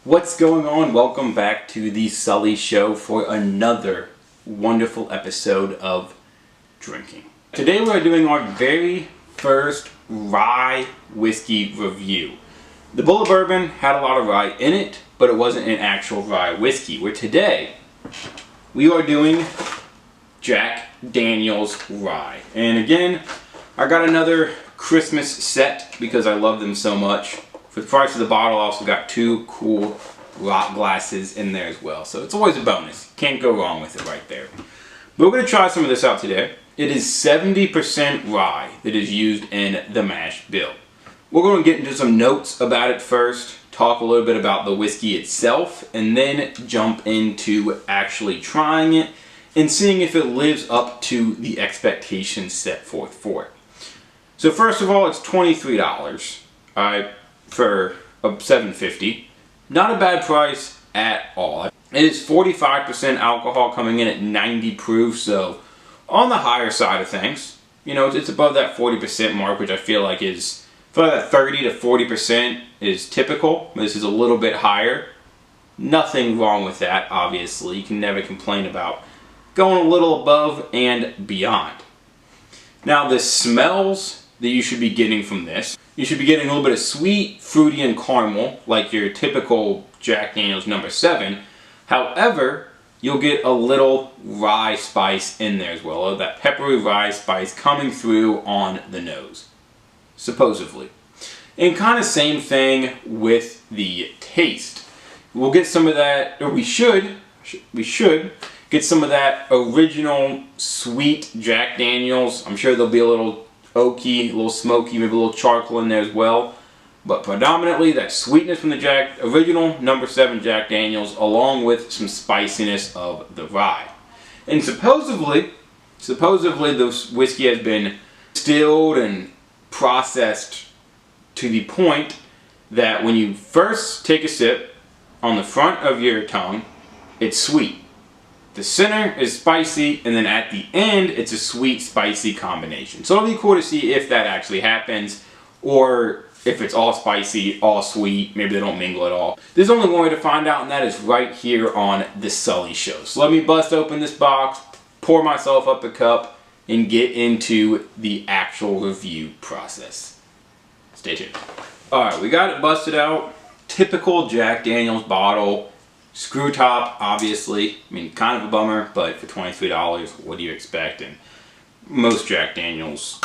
What's going on? Welcome back to the Sully Show for another wonderful episode of drinking. Today we're doing our very first rye whiskey review. The Bullet Bourbon had a lot of rye in it, but it wasn't an actual rye whiskey. Where today we are doing Jack Daniel's rye. And again, I got another Christmas set because I love them so much. For the price of the bottle, I also got two cool rock glasses in there as well. So it's always a bonus. Can't go wrong with it right there. But we're going to try some of this out today. It is 70% rye that is used in the mash bill. We're going to get into some notes about it first, talk a little bit about the whiskey itself, and then jump into actually trying it and seeing if it lives up to the expectations set forth for it. So first of all, it's $23. For a $7.50. Not a bad price at all. It is 45% alcohol coming in at 90 proof, so on the higher side of things. You know, it's above that 40% mark, which I feel like that 30 to 40% is typical. This is a little bit higher. Nothing wrong with that, obviously. You can never complain about going a little above and beyond. Now, the smells that you should be getting from this. You should be getting a little bit of sweet, fruity, and caramel, like your typical Jack Daniel's No. 7. However, you'll get a little rye spice in there as well. That peppery rye spice coming through on the nose, supposedly. And kind of same thing with the taste. We'll get some of that, or we should get some of that original sweet Jack Daniel's. I'm sure there'll be a little oaky, a little smoky, maybe a little charcoal in there as well. But predominantly that sweetness from the original No. 7 Jack Daniel's, along with some spiciness of the rye. And supposedly the whiskey has been distilled and processed to the point that when you first take a sip, on the front of your tongue, it's sweet. The center is spicy, and then at the end, it's a sweet-spicy combination. So it'll be cool to see if that actually happens, or if it's all spicy, all sweet, maybe they don't mingle at all. There's only one way to find out, and that is right here on The Sully Show. So let me bust open this box, pour myself up a cup, and get into the actual review process. Stay tuned. Alright, we got it busted out. Typical Jack Daniel's bottle. Screw top, obviously. I mean, kind of a bummer, but for $23, what do you expect? And most Jack Daniels,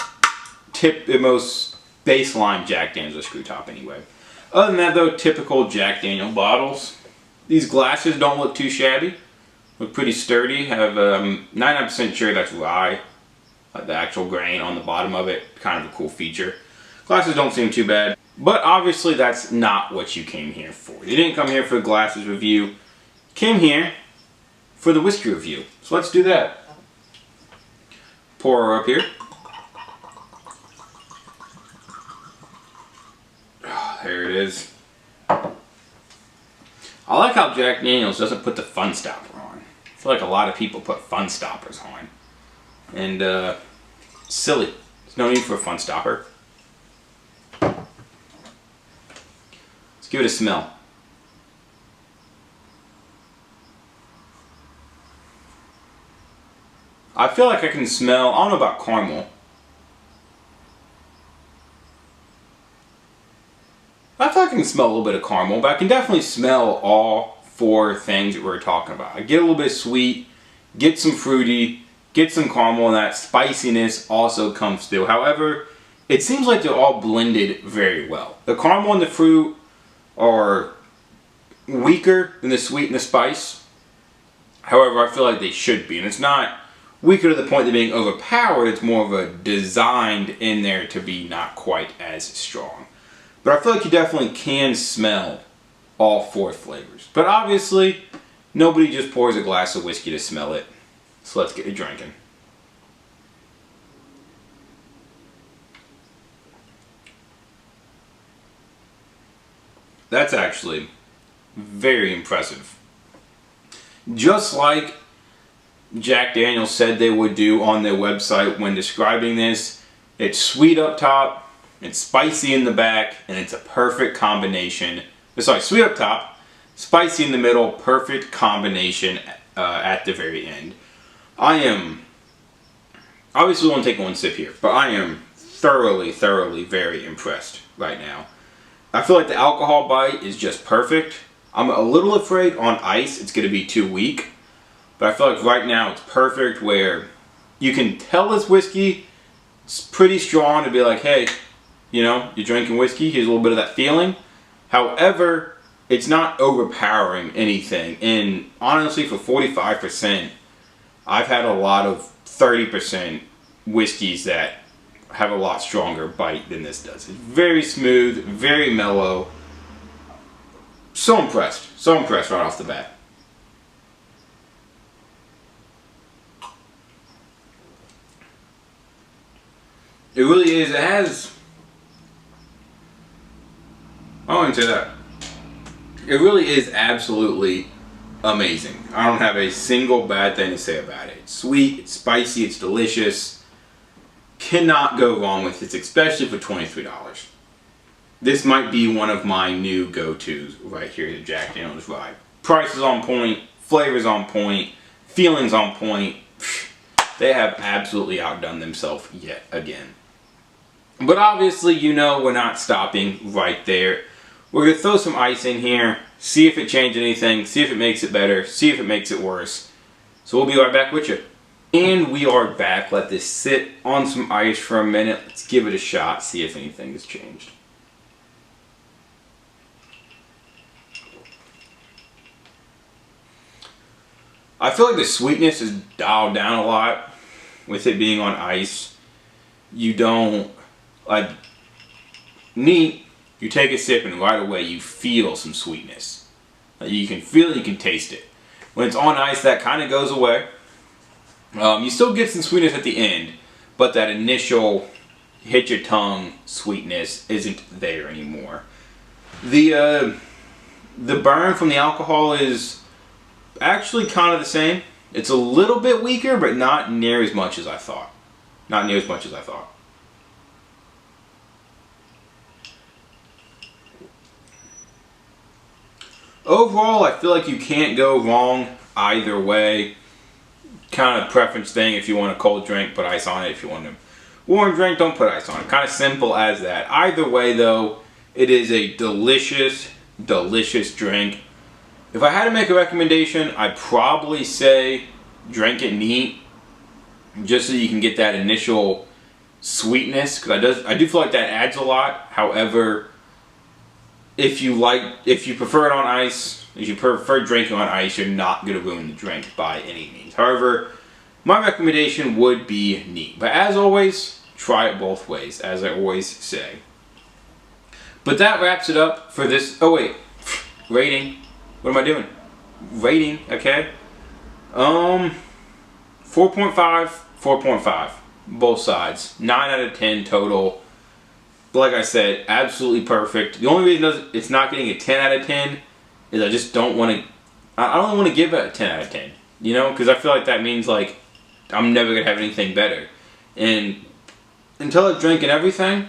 most baseline Jack Daniels are screw top anyway. Other than that, though, typical Jack Daniel bottles. These glasses don't look too shabby. Look pretty sturdy. Have 99% sure that's rye. Like the actual grain on the bottom of it. Kind of a cool feature. Glasses don't seem too bad. But obviously that's not what you came here for. You didn't come here for a glasses review. Came here for the whiskey review. So let's do that. Pour her up here. Oh, there it is. I like how Jack Daniel's doesn't put the fun stopper on. I feel like a lot of people put fun stoppers on. And silly. There's no need for a fun stopper. Let's give it a smell. I feel like I can smell, I don't know about caramel. I feel like I can smell a little bit of caramel, but I can definitely smell all four things that we're talking about. I get a little bit sweet, get some fruity, get some caramel, and that spiciness also comes through. However, it seems like they're all blended very well. The caramel and the fruit are weaker than the sweet and the spice. However, I feel like they should be. And it's not weaker to the point of being overpowered. It's more of a designed in there to be not quite as strong. But I feel like you definitely can smell all four flavors. But obviously, nobody just pours a glass of whiskey to smell it. So let's get to drinking. That's actually very impressive. Just like Jack Daniel's said they would do on their website when describing this, it's sweet up top, it's spicy in the back, and it's a perfect combination. Sorry, sweet up top, spicy in the middle, perfect combination at the very end. I am, obviously we won't take one sip here, but I am thoroughly very impressed right now. I feel like the alcohol bite is just perfect. I'm a little afraid on ice it's going to be too weak, but I feel like right now it's perfect where you can tell it's whiskey. It's pretty strong to be like, hey, you know, you're drinking whiskey, here's a little bit of that feeling. However, it's not overpowering anything. And honestly, for 45%, I've had a lot of 30% whiskeys that have a lot stronger bite than this does. It's very smooth, very mellow. So impressed right off the bat. It really is. It has, I wouldn't say that. It really is absolutely amazing. I don't have a single bad thing to say about it. It's sweet, it's spicy, it's delicious. Cannot go wrong with it, especially for $23. This might be one of my new go-tos right here at Jack Daniel's Rye. Price is on point, flavor's on point, feelings on point. They have absolutely outdone themselves yet again. But obviously, you know, we're not stopping right there. We're going to throw some ice in here, see if it changes anything, see if it makes it better, see if it makes it worse. So we'll be right back with you. And we are back. Let this sit on some ice for a minute. Let's give it a shot, see if anything has changed. I feel like the sweetness is dialed down a lot with it being on ice. You don't, like, neat, you take a sip and right away you feel some sweetness. Like, you can feel it, you can taste it. When it's on ice, that kind of goes away. You still get some sweetness at the end, but that initial hit your tongue sweetness isn't there anymore. The burn from the alcohol is actually kind of the same. It's a little bit weaker, but not near as much as I thought. Not near as much as I thought. Overall, I feel like you can't go wrong either way. Kind of preference thing. If you want a cold drink, put ice on it. If you want a warm drink, don't put ice on it. Kind of simple as that. Either way, though, it is a delicious, delicious drink. If I had to make a recommendation, I'd probably say drink it neat, just so you can get that initial sweetness. Because I do feel like that adds a lot. However, if you prefer it on ice, if you prefer drinking on ice, you're not going to ruin the drink by any means. However, my recommendation would be neat. But as always, try it both ways, as I always say. But that wraps it up for this. Oh wait, rating. What am I doing? Rating, okay. 4.5, 4.5. Both sides. 9 out of 10 total. Like I said, absolutely perfect. The only reason it's not getting a 10 out of 10 is I just don't want to. I don't want to give it a 10 out of 10. You know, because I feel like that means like I'm never gonna have anything better. And until I've drank everything,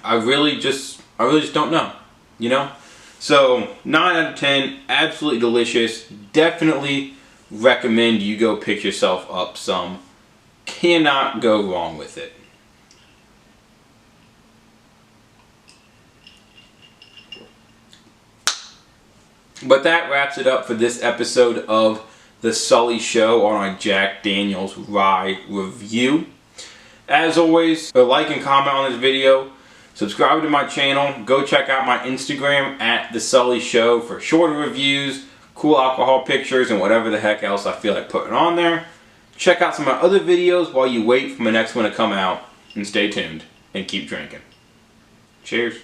I really just don't know. You know. So 9 out of 10, absolutely delicious. Definitely recommend you go pick yourself up some. Cannot go wrong with it. But that wraps it up for this episode of The Sully Show on our Jack Daniel's Rye review. As always, like and comment on this video. Subscribe to my channel. Go check out my Instagram at The Sully Show for shorter reviews, cool alcohol pictures, and whatever the heck else I feel like putting on there. Check out some of my other videos while you wait for my next one to come out. And stay tuned and keep drinking. Cheers.